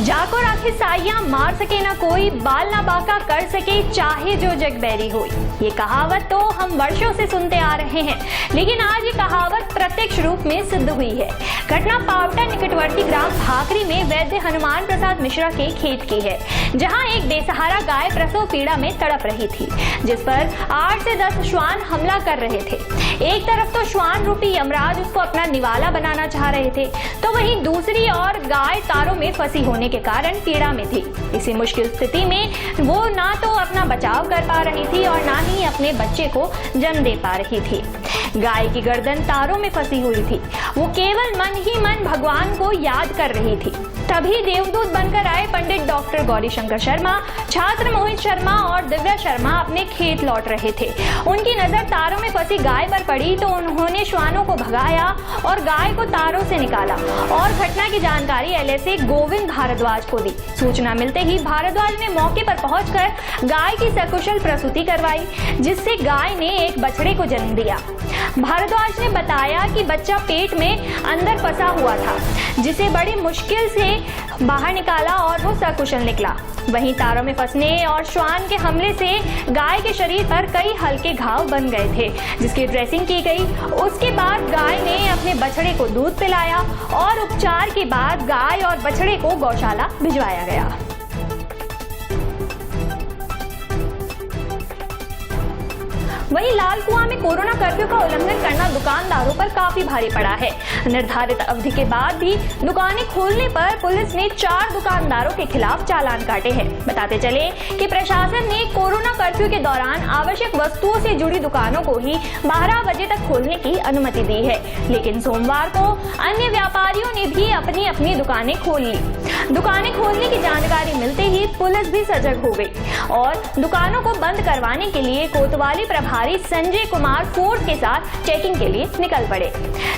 जाको राखी साइया मार सके ना कोई, बाल ना बाका कर सके चाहे जो जग बैरी हो। ये कहावत तो हम वर्षों से सुनते आ रहे हैं, लेकिन आज ये कहावत प्रत्यक्ष रूप में सिद्ध हुई है। घटना पावटा निकटवर्ती ग्राम भाकरी में वैद्य हनुमान प्रसाद मिश्रा के खेत की है, जहां एक बेसहारा गाय प्रसव पीड़ा में तड़प रही थी, जिस पर 8 से 10 श्वान हमला कर रहे थे। एक तरफ तो श्वान रूपी यमराज उसको अपना निवाला बनाना चाह रहे थे, तो वहीं दूसरी ओर गाय तारों में फंसी होने के कारण पीड़ा में थी। इसी मुश्किल स्थिति में वो ना तो अपना बचाव कर पा रही थी और ना ही अपने बच्चे को जन्म दे पा रही थी। गाय की गर्दन तारों में फंसी हुई थी। वो केवल मन ही मन भगवान को याद कर रही थी। तभी देवदूत बनकर आए पंडित डॉक्टर गौरी शंकर शर्मा, छात्र मोहित शर्मा और दिव्या शर्मा अपने खेत लौट रहे थे। उनकी नजर तारों में फंसी गाय पर पड़ी तो उन्होंने श्वानों को भगाया और गाय को तारों से निकाला और घटना की जानकारी एलएसए गोविंद भारद्वाज को दी। सूचना मिलते ही भारद्वाज ने मौके पर पहुंचकर गाय की सकुशल प्रसूति करवाई, जिससे गाय ने एक बछड़े को जन्म दिया। भारद्वाज ने बताया कि बच्चा पेट में अंदर फंसा हुआ था, जिसे बड़ी मुश्किल से बाहर निकाला और वो सकुशल निकला। वहीं तारों में फंसने और श्वान के हमले से गाय के शरीर पर कई हल्के घाव बन गए थे, जिसकी ड्रेसिंग की गई। उसके बाद गाय ने अपने बछड़े को दूध पिलाया और उपचार के बाद गाय और बछड़े को गौशाला भिजवाया गया। वहीं लाल कुआं में कोरोना कर्फ्यू का उल्लंघन करना दुकानदारों पर काफी भारी पड़ा है। निर्धारित अवधि के बाद भी दुकानें खोलने पर पुलिस ने 4 दुकानदारों के खिलाफ चालान काटे हैं। बताते चले कि प्रशासन ने कोरोना कर्फ्यू के दौरान आवश्यक वस्तुओं से जुड़ी दुकानों को ही 12 बजे तक खोलने की अनुमति दी है, लेकिन सोमवार को अन्य व्यापारियों ने भी अपनी अपनी दुकानें खोल ली। दुकानें खोलने की जानकारी मिलते ही पुलिस भी सजग हो गई और दुकानों को बंद करवाने के लिए कोतवाली प्रभारी संजय कुमार फोर्स के साथ चेकिंग के लिए निकल पड़े।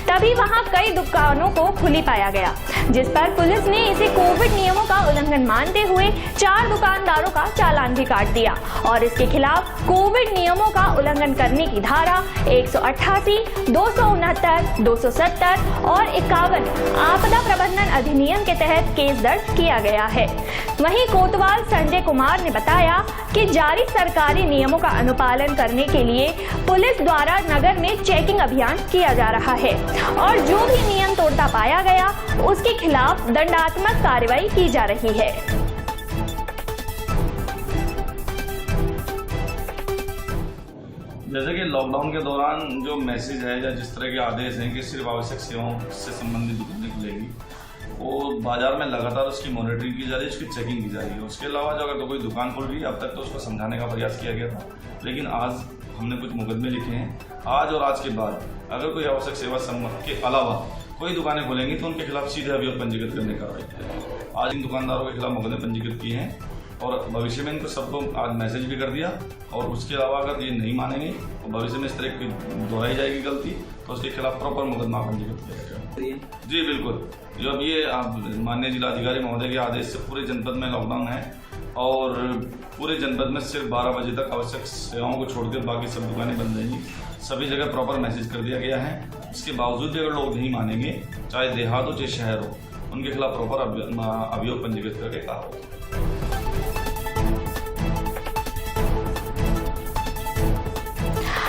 तभी वहां कई दुकानों को खुली पाया गया, जिस पर पुलिस ने इसे कोविड नियमों का उल्लंघन मानते हुए 4 दुकानदारों का चालान भी काट दिया और इसके खिलाफ कोविड नियमों का उल्लंघन करने की धारा 188, 269, 270 और 51 आपदा प्रबंधन अधिनियम के तहत केस दर्ज किया गया है। वहीं कोतवाल संजय कुमार ने बताया कि जारी सरकारी नियमों का अनुपालन करने के लिए पुलिस द्वारा नगर में चेकिंग अभियान किया जा रहा है और जो भी नियम तोड़ता पाया गया उसके खिलाफ दंडात्मक कार्रवाई की जा रही है। जैसे कि लॉकडाउन के दौरान जो मैसेज है या जिस तरह के आदेश हैं कि सिर्फ आवश्यक सेवाओं से संबंधित दुकानें खुलेगी, वो बाजार में लगातार उसकी मॉनिटरिंग की जा रही है, उसकी चेकिंग की जा रही है। उसके अलावा जो अगर तो कोई दुकान खुल रही है, अब तक तो उसको समझाने का प्रयास किया गया था, लेकिन आज हमने कुछ मुकदमे लिखे हैं। आज और आज के बाद अगर कोई आवश्यक सेवा के अलावा कोई दुकानें खुलेंगी तो उनके खिलाफ सीधे अभियोग पंजीकृत करने का कार्रवाई। आज इन दुकानदारों के खिलाफ मुकदमे पंजीकृत किए हैं और भविष्य में इनको सबको आज मैसेज भी कर दिया और उसके अलावा अगर ये नहीं मानेंगे तो भविष्य में इस तरह की दोहराई जाएगी गलती तो उसके खिलाफ प्रॉपर मुकदमा पंजीकृत किया जाएगा। जी बिल्कुल, जो अब ये माननीय जिलाधिकारी महोदय के आदेश से पूरे जनपद में लॉकडाउन है और पूरे जनपद में सिर्फ 12 बजे तक आवश्यक सेवाओं को छोड़कर बाकी सब दुकानें बंद रहेंगी। सभी जगह प्रॉपर मैसेज कर दिया गया है। इसके बावजूद भी अगर लोग नहीं मानेंगे, चाहे देहात हो चाहे शहर हो, उनके खिलाफ प्रॉपर अभियोग पंजीकृत करके कार्रवाई।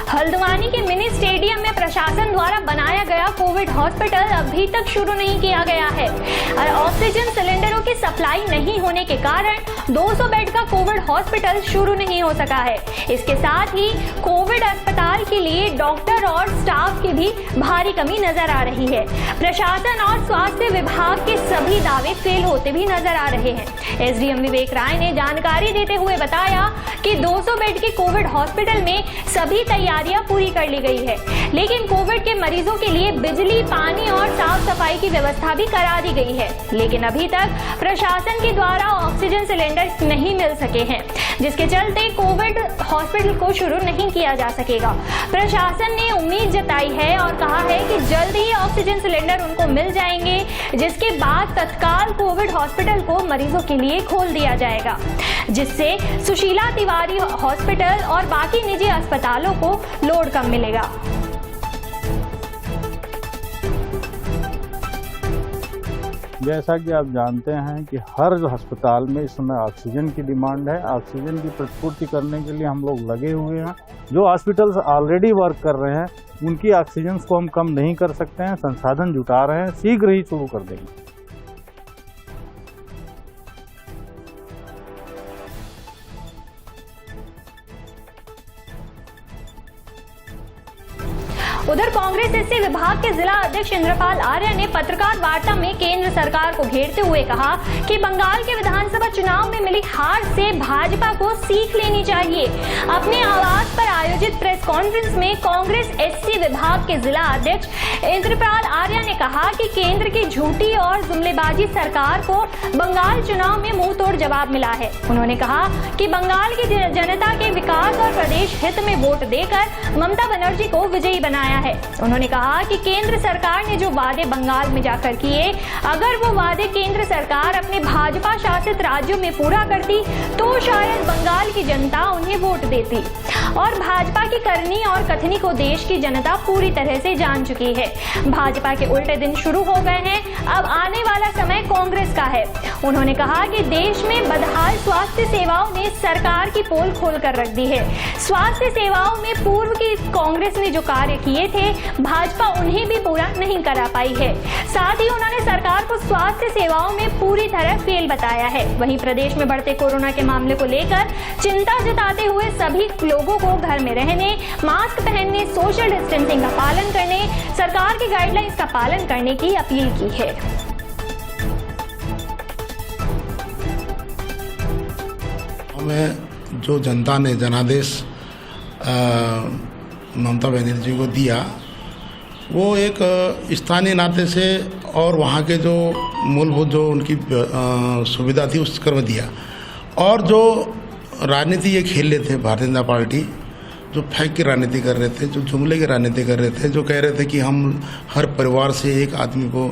हल्द्वानी के मिनी स्टेडियम में प्रशासन द्वारा बनाया गया कोविड हॉस्पिटल अभी तक शुरू नहीं किया गया है और ऑक्सीजन सिलेंडरों की सप्लाई नहीं होने के कारण 200 बेड का कोविड हॉस्पिटल शुरू नहीं हो सका है। इसके साथ ही कोविड अस्पताल के लिए डॉक्टर और स्टाफ की भी भारी कमी नजर आ रही है। प्रशासन और स्वास्थ्य विभाग के सभी दावे फेल होते भी नजर आ रहे हैं। एसडीएम विवेक राय ने जानकारी देते हुए बताया कि 200 बेड के कोविड हॉस्पिटल में सभी तैयारियां पूरी कर ली गई है, लेकिन कोविड के मरीजों के लिए बिजली, पानी और साफ सफाई की व्यवस्था भी करा दी गई है, लेकिन अभी तक प्रशासन के द्वारा ऑक्सीजन सिलेंडर नहीं मिल सके हैं, जिसके चलते कोविड हॉस्पिटल को शुरू नहीं किया जा सकेगा। प्रशासन ने उम्मीद जताई है और कहा है कि जल्द ही ऑक्सीजन सिलेंडर उनको मिल जाएंगे, जिसके बाद तत्काल कोविड हॉस्पिटल को मरीजों के लिए खोल दिया जाएगा, जिससे सुशीला तिवारी हॉस्पिटल और बाकी निजी अस्पतालों को लोड कम मिलेगा। जैसा कि आप जानते हैं कि हर अस्पताल में इस समय ऑक्सीजन की डिमांड है। ऑक्सीजन की प्रतिपूर्ति करने के लिए हम लोग लगे हुए हैं। जो हॉस्पिटल्स ऑलरेडी वर्क कर रहे हैं उनकी ऑक्सीजन को हम कम नहीं कर सकते हैं, संसाधन जुटा रहे हैं, शीघ्र ही शुरू कर देंगे। उधर कांग्रेस एससी विभाग के जिला अध्यक्ष इंद्रपाल आर्य ने पत्रकार वार्ता में केंद्र सरकार को घेरते हुए कहा कि बंगाल के विधानसभा चुनाव में मिली हार से भाजपा को सीख लेनी चाहिए। अपने आवास पर आयोजित प्रेस कॉन्फ्रेंस में कांग्रेस एससी विभाग के जिला अध्यक्ष इंद्रपाल आर्य ने कहा कि केंद्र की झूठी और जुमलेबाजी सरकार को बंगाल चुनाव में मुंह तोड़ जवाब मिला है। उन्होंने कहा कि बंगाल की जनता के विकास और प्रदेश हित में वोट देकर ममता बनर्जी को विजयी बनाया है। उन्होंने कहा कि केंद्र सरकार ने जो वादे बंगाल में जाकर किए, अगर वो वादे केंद्र सरकार अपने भाजपा शासित राज्यों में पूरा करती तो शायद बंगाल की जनता उन्हें वोट देती। और भाजपा की करनी और कथनी को देश की जनता पूरी तरह से जान चुकी है। भाजपा के उल्टे दिन शुरू हो गए हैं, अब आने वाला समय कांग्रेस का है। उन्होंने कहा कि देश में बदहाल स्वास्थ्य सेवाओं ने सरकार की पोल खोल कर रख दी है। स्वास्थ्य सेवाओं में पूर्व की कांग्रेस ने जो कार्य किए थे, भाजपा उन्हें भी पूरा नहीं करा पाई है। साथ ही उन्होंने सरकार को स्वास्थ्य सेवाओं में पूरी तरह फेल बताया है। वहीं प्रदेश में बढ़ते कोरोना के मामले को लेकर चिंता जताते हुए सभी लोगों को घर में रहने, मास्क पहनने, सोशल डिस्टेंसिंग का पालन करने, सरकार की गाइडलाइंस का पालन करने की अपील की है। में जो जनता ने जनादेश ममता बनर्जी को दिया, वो एक स्थानीय नाते से और वहाँ के जो मूलभूत जो उनकी सुविधा थी उस कर में दिया। और जो राजनीति ये खेल रहे थे भारतीय जनता पार्टी, जो फेंक की राजनीति कर रहे थे, जो जुमले की राजनीति कर रहे थे, जो कह रहे थे कि हम हर परिवार से एक आदमी को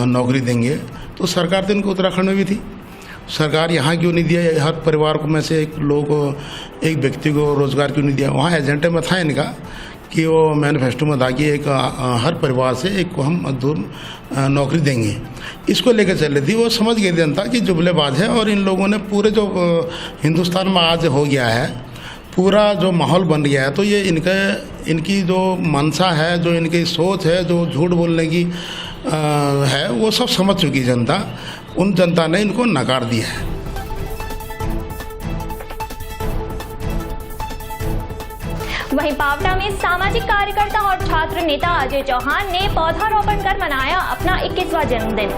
नौकरी देंगे, तो सरकार तो इनको उत्तराखंड में भी थी। सरकार यहाँ क्यों नहीं दिया? हर परिवार को में से एक लोग एक व्यक्ति को रोजगार क्यों नहीं दिया? वहाँ एजेंडे में था इनका कि वो मैनिफेस्टो में था कि एक हर परिवार से एक को हम मजदूर नौकरी देंगे। इसको लेकर चल रही थी। वो समझ गई जनता कि जुमलेबाज है और इन लोगों ने पूरे जो हिंदुस्तान में आज हो गया है, पूरा जो माहौल बन गया है, तो ये इनकी जो मंशा है, जो इनकी सोच है, जो झूठ बोलने की है, वो सब समझ चुकी जनता। उन जनता ने इनको नकार दिया है। वहीं पावटा में सामाजिक कार्यकर्ता और छात्र नेता अजय चौहान ने पौधारोपण कर मनाया अपना 21वां जन्मदिन।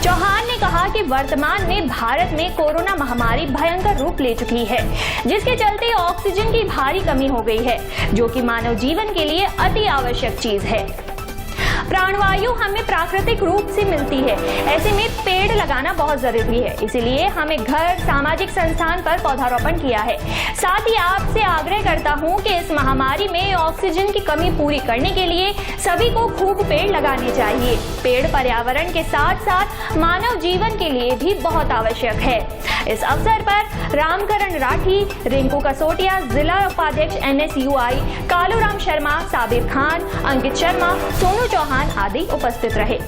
चौहान ने कहा कि वर्तमान में भारत में कोरोना महामारी भयंकर रूप ले चुकी है, जिसके चलते ऑक्सीजन की भारी कमी हो गई है, जो कि मानव जीवन के लिए अति आवश्यक चीज है। प्राणवायु हमें प्राकृतिक रूप से मिलती है, ऐसे में पेड़ लगाना बहुत जरूरी है। इसीलिए हमें घर, सामाजिक संस्थान पर पौधारोपण किया है। साथ ही आपसे आग्रह करता हूं कि इस महामारी में ऑक्सीजन की कमी पूरी करने के लिए सभी को खूब पेड़ लगाने चाहिए। पेड़ पर्यावरण के साथ साथ मानव जीवन के लिए भी बहुत आवश्यक है। इस अवसर पर रामकरण राठी, रिंकू कसोटिया, जिला उपाध्यक्ष NSUI, कालूराम शर्मा, साबिर खान, अंकित शर्मा, सोनू चौहान आदि उपस्थित रहे।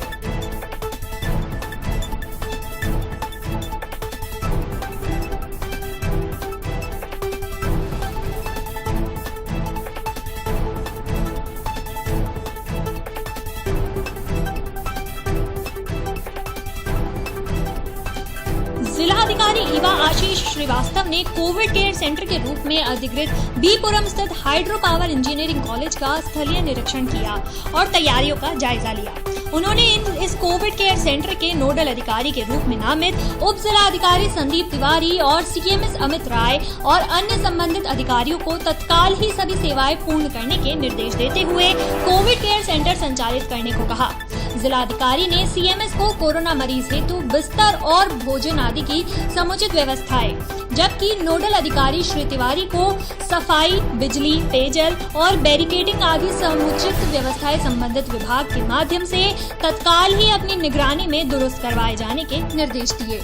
जिलाधिकारी इवा आशीष श्रीवास्तव ने कोविड केयर सेंटर के रूप में अधिकृत बीपुरम स्थित हाइड्रो पावर इंजीनियरिंग कॉलेज का स्थलीय निरीक्षण किया और तैयारियों का जायजा लिया। उन्होंने इस कोविड केयर सेंटर के नोडल अधिकारी के रूप में नामित उप जिलाधिकारी संदीप तिवारी और CMS अमित राय और अन्य संबंधित अधिकारियों को तत्काल ही सभी सेवाएं पूर्ण करने के निर्देश देते हुए कोविड केयर सेंटर संचालित करने को कहा। जिलाधिकारी ने CMS को कोरोना मरीज हेतु बिस्तर और भोजन आदि की समुचित व्यवस्थाएं, जबकि नोडल अधिकारी श्री तिवारी को सफाई, बिजली, पेयजल और बैरिकेडिंग आदि समुचित व्यवस्थाएं संबंधित विभाग के माध्यम से तत्काल ही अपनी निगरानी में दुरुस्त करवाए जाने के निर्देश दिए।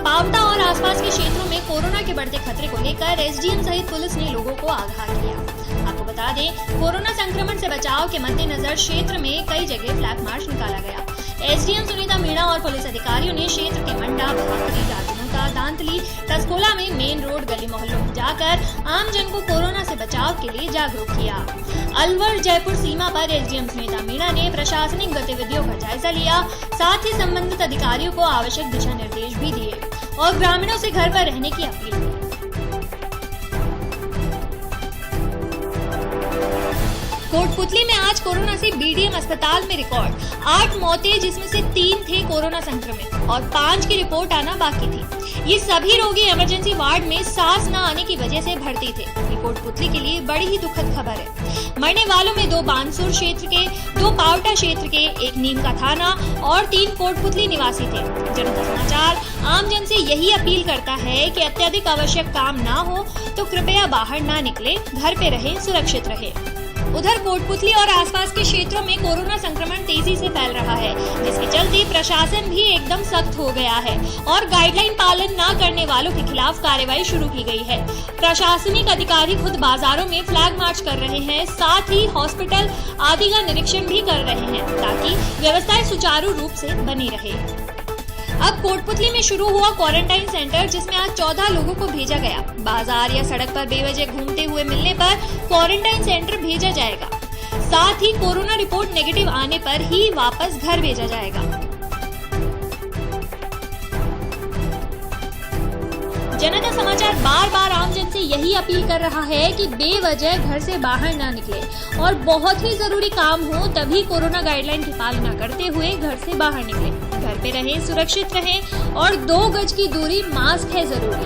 पावटा और आसपास के क्षेत्रों में कोरोना के बढ़ते खतरे को लेकर SDM सहित पुलिस ने लोगों को आगाह किया। आपको बता बता दें, कोरोना संक्रमण से बचाव के मद्देनजर क्षेत्र में कई जगह फ्लैग मार्च निकाला गया। एसडीएम सुनीता मीणा और पुलिस अधिकारियों ने क्षेत्र के मंडा, भाकरी, राजनोता, दांतली, टसकोला में मेन रोड, गली मोहल्लों में जाकर आम जन को कोरोना से बचाव के लिए जागरूक किया। अलवर जयपुर सीमा पर एसडीएम सुनीता मीणा ने प्रशासनिक गतिविधियों का जायजा लिया, साथ ही संबंधित अधिकारियों को आवश्यक दिशा निर्देश भी दिए और ग्रामीणों से घर पर रहने की अपील की। कोटपुतली में आज कोरोना से बीडीएम अस्पताल में रिकॉर्ड 8 मौतें, जिसमें से 3 थे कोरोना संक्रमित और 5 की रिपोर्ट आना बाकी थी। ये सभी रोगी इमरजेंसी वार्ड में सांस न आने की वजह से भर्ती थे। ये कोटपुतली के लिए बड़ी ही दुखद खबर है। मरने वालों में 2 बानसूर क्षेत्र के, 2 पावटा क्षेत्र के, 1 नीम का थाना और 3 कोटपुतली निवासी थे। जनता समाचार आम जन से यही अपील करता है कि अत्यधिक आवश्यक काम ना हो तो कृपया बाहर ना निकले, घर पे रहें, सुरक्षित रहें। उधर कोटपुतली और आसपास के क्षेत्रों में कोरोना संक्रमण तेजी से फैल रहा है, जिसके चलते प्रशासन भी एकदम सख्त हो गया है और गाइडलाइन पालन न करने वालों के खिलाफ कार्रवाई शुरू की गई है। प्रशासनिक अधिकारी खुद बाजारों में फ्लैग मार्च कर रहे हैं, साथ ही हॉस्पिटल आदि का निरीक्षण भी कर रहे हैं ताकि व्यवस्थाएं सुचारू रूप से बनी रहे। अब कोटपुतली में शुरू हुआ क्वारंटाइन सेंटर, जिसमें आज 14 लोगों को भेजा गया। बाजार या सड़क पर बेवजह घूमते हुए मिलने पर क्वारंटाइन सेंटर भेजा जाएगा। साथ ही कोरोना रिपोर्ट नेगेटिव आने पर ही वापस घर भेजा जाएगा। जनता समाचार बार बार आम जन से यही अपील कर रहा है कि बेवजह घर से बाहर ना निकले और बहुत ही जरूरी काम हो तभी कोरोना गाइडलाइन की पालना करते हुए घर से बाहर निकले। घर पे रहें, सुरक्षित रहें और 2 गज की दूरी, मास्क है जरूरी।